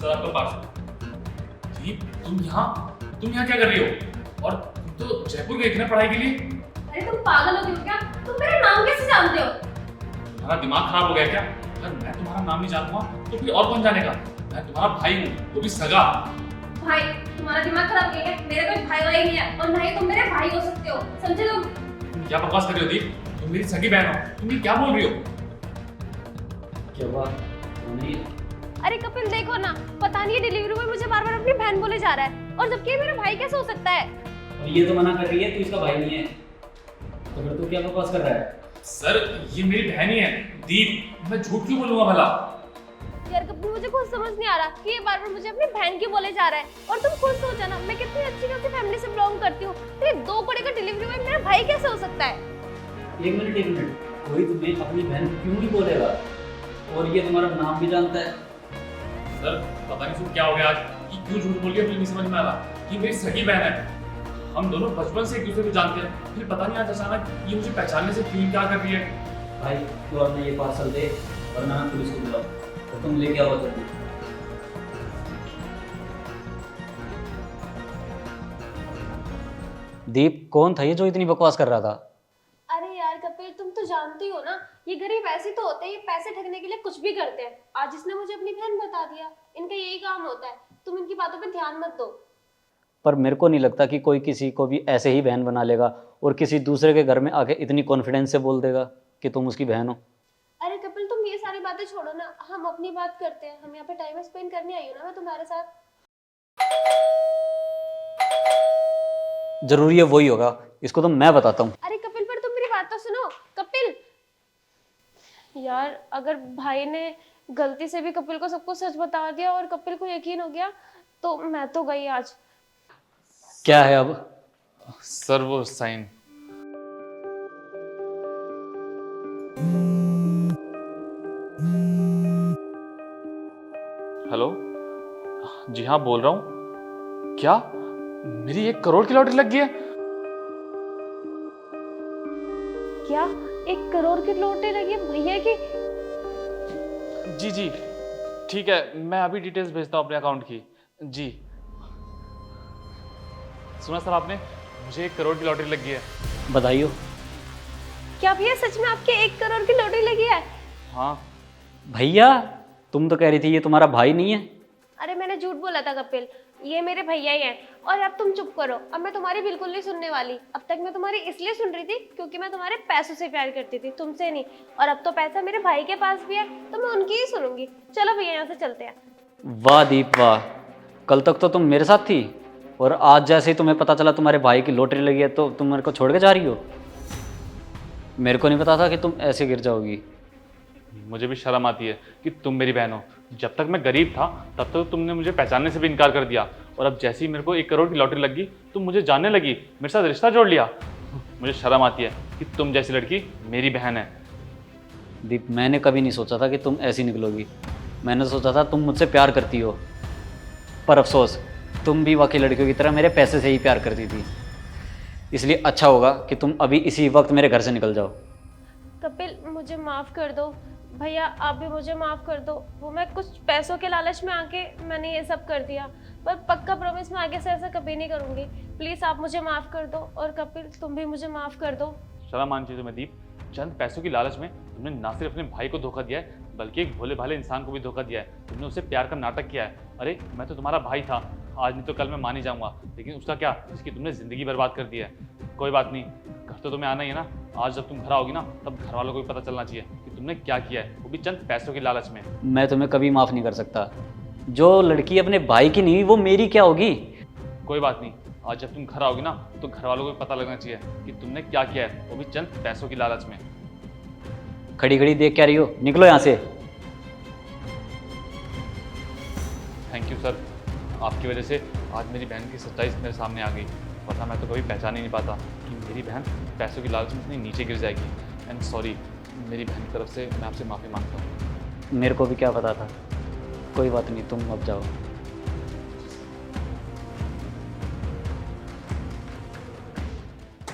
Sir आपका parcel. जी तुम यहाँ क्या कर रही हो? और तुम तो जयपुर गई थी ना पढ़ाई के लिए। अरे तुम पागल हो गए क्या? तुम मेरा नाम कैसे जानते हो? तुम्हारा दिमाग खराब हो गया क्या? अगर मैं तुम्हारा नाम नहीं जानूंगा तो फिर और कौन जानेगा? मैं तुम्हारा भाई हूँ, वो भी सगा। भाई तुम्हारा दिमाग खराब हो गया क्या? मेरे कोई भाई वाई नहीं है और ना ही तुम मेरे भाई हो सकते हो, समझे तुम? तुम क्या बकवास कर रही हो दीप? तुम मेरी सगी बहन हो, तुम ये क्या बोल रही हो? क्या हुआ? नहीं। अरे कपिल देखो ना, पता नहीं डिलीवरी में मुझे बार बार अपनी बहन बोले जा रहा है, और जबकि ये मेरा भाई कैसे हो सकता है? और ये तो मना कर रही है तू इसका भाई नहीं है, तो फिर तू क्या बकवास कर रहा है? सर ये मेरी बहन ही है दीप, मैं झूठ क्यों बोलूंगा भला? यार कपिल मुझे कुछ समझ नहीं आ रहा कि ये बार बार मुझे अपनी बहन क्यों बोले जा रहा है। और तुम खुद सोचो ना, मैं कितनी अच्छी खासी फैमिली से बिलोंग करती हूँ, तो ये 2 करोड़ का डिलीवरी बॉय मेरा भाई कैसे हो सकता है? एक मिनट, कोई तुम्हें अपनी बहन क्यों नहीं बोलेगा? और ये तुम्हारा नाम भी जानता है। सर पता नहीं क्या हो गया आज, कि क्यों झूठ बोल रही है, मुझे नहीं समझ में आ रहा। कि मेरी सगी बहन है, हम दोनों बचपन से एक दूसरे को जानते हैं, फिर पता नहीं आज अचानक ये मुझे पहचानने से क्यों इनकार कर रही है। भाई तू अपना ये पार्सल दे, वरना मैं पुलिस को बुलाऊं, तो तुम लेके आओ जल्दी। दीप कौन था ये जो इतनी बकवास कर रहा था? अरे यार कपिल तुम तो जानती हो ना, ये गरीब ऐसे तो होते हैं, ये पैसे ठगने के लिए कुछ भी करते हैं। आज इसने मुझे अपनी बहन बता दिया, इनका यही काम होता है। तुम इनकी बातों पे ध्यान मत दो। पर मेरे को नहीं लगता कि कोई किसी को भी ऐसे ही बहन बना लेगा और किसी दूसरे के घर में आके इतनी कॉन्फिडेंस से बोल देगा कि तुम उसकी बहन हो। अरे कपिल तुम ये सारी बातें छोड़ो ना, हम अपनी बात करते हैं। हम यहाँ पे टाइम स्पेंड करने आई हूँ ना मैं तुम्हारे साथ। जरूरी है वही होगा, इसको तो मैं बताता हूँ। अरे कपिल पर तुम मेरी बात तो सुनो। कपिल यार, अगर भाई ने गलती से भी कपिल को सब कुछ सच बता दिया और कपिल को यकीन हो गया तो मैं तो गई आज। क्या है अब? सर वो साइन। हेलो, जी हाँ बोल रहा हूँ। क्या मेरी 1 करोड़ की लॉटरी लग गई है? क्या 1 करोड़ की लॉटरी लगी है भैया की? जी जी ठीक है, मैं अभी डिटेल्स भेजता हूँ अपने अकाउंट की। जी सुना सर आपने, मुझे 1 करोड़ की लॉटरी लग गई है। बधाई हो। क्या भैया सच में आपके 1 करोड़ की लॉटरी लगी है? हाँ भैया तुम तो कह रही थी ये तुम्हारा भाई नहीं है। अरे मैंने झूठ बोला था कपिल, ये मेरे भैया ही हैं। और अब तुम चुप करो, अब मैं तुम्हारी बिल्कुल नहीं सुनने वाली। अब तक मैं तुम्हारी इसलिए सुन रही थी क्योंकि मैं तुम्हारे पैसों से प्यार करती थी, तुमसे नहीं। और अब तो पैसा मेरे भाई के पास भी है तो मैं उनकी ही सुनूंगी। चलो भैया यहाँ से चलते हैं। वाह दीप वाह, कल तक तो तुम मेरे साथ थी और आज जैसे ही तुम्हें पता चला तुम्हारे भाई की लॉटरी लगी है तो तुम मेरे को छोड़ के जा रही हो। मेरे को नहीं पता था कि तुम ऐसे गिर जाओगी। मुझे भी शर्म आती है कि तुम मेरी बहन हो। जब तक मैं गरीब था तब तक तुमने मुझे पहचानने से भी इनकार कर दिया, और अब जैसे ही मेरे को 1 करोड़ की लॉटरी लगी तुम मुझे जानने लगी, मेरे साथ रिश्ता जोड़ लिया। मुझे शर्म आती है कि तुम जैसी लड़की मेरी बहन है। दीप मैंने कभी नहीं सोचा था कि तुम ऐसी निकलोगी। मैंने सोचा था तुम मुझसे प्यार करती हो, पर अफसोस तुम भी बाकी लड़कियों की तरह मेरे पैसे से ही प्यार करती थी। इसलिए अच्छा होगा कि तुम अभी इसी वक्त मेरे घर से निकल जाओ। कपिल मुझे माफ कर दो। भैया आप भी मुझे माफ कर दो। वो मैं कुछ पैसों के लालच में आके मैंने ये सब कर दिया, पर पक्का प्रॉमिस मैं आगे से ऐसा कभी नहीं करूंगी। प्लीज आप मुझे माफ कर दो, और कपिल तुम भी मुझे माफ कर दो। शर्म आनी चाहिए तुम्हें दीप। चंद पैसों की लालच में तुमने ना सिर्फ अपने भाई को धोखा दिया है बल्कि एक भोले भाले इंसान को भी धोखा दिया है। तुमने उसे प्यार का नाटक किया है। अरे मैं तो तुम्हारा भाई था, आज नहीं तो कल मैं मान ही जाऊंगा, लेकिन उसका क्या जिसकी तुमने जिंदगी बर्बाद कर दी है। कोई बात नहीं, घर तो तुम्हें आना ही है ना। आज जब तुम घर आओगी ना तब घर वालों को भी पता चलना चाहिए कि तुमने क्या किया है, वो भी चंद पैसों की लालच में। मैं तुम्हें कभी माफ़ नहीं कर सकता। जो लड़की अपने भाई की नहीं हुई वो मेरी क्या होगी? कोई बात नहीं, आज जब तुम घर आओगी ना तो घर वालों को भी पता लगना चाहिए कि तुमने क्या किया है, वो भी चंद पैसों की लालच में। खड़ी खड़ी देख क्या रही हो? निकलो यहाँ से। थैंक यू सर, आपकी वजह से आज मेरी बहन की सच्चाई मेरे सामने आ गई, वरना मैं तो कभी पहचान ही नहीं पाता कि मेरी बहन पैसों की लालच में इतनी नीचे गिर जाएगी। एंड सॉरी, मेरी बहन की तरफ से मैं आपसे माफ़ी मांगता हूँ। मेरे को भी क्या पता था। कोई बात नहीं, तुम अब जाओ।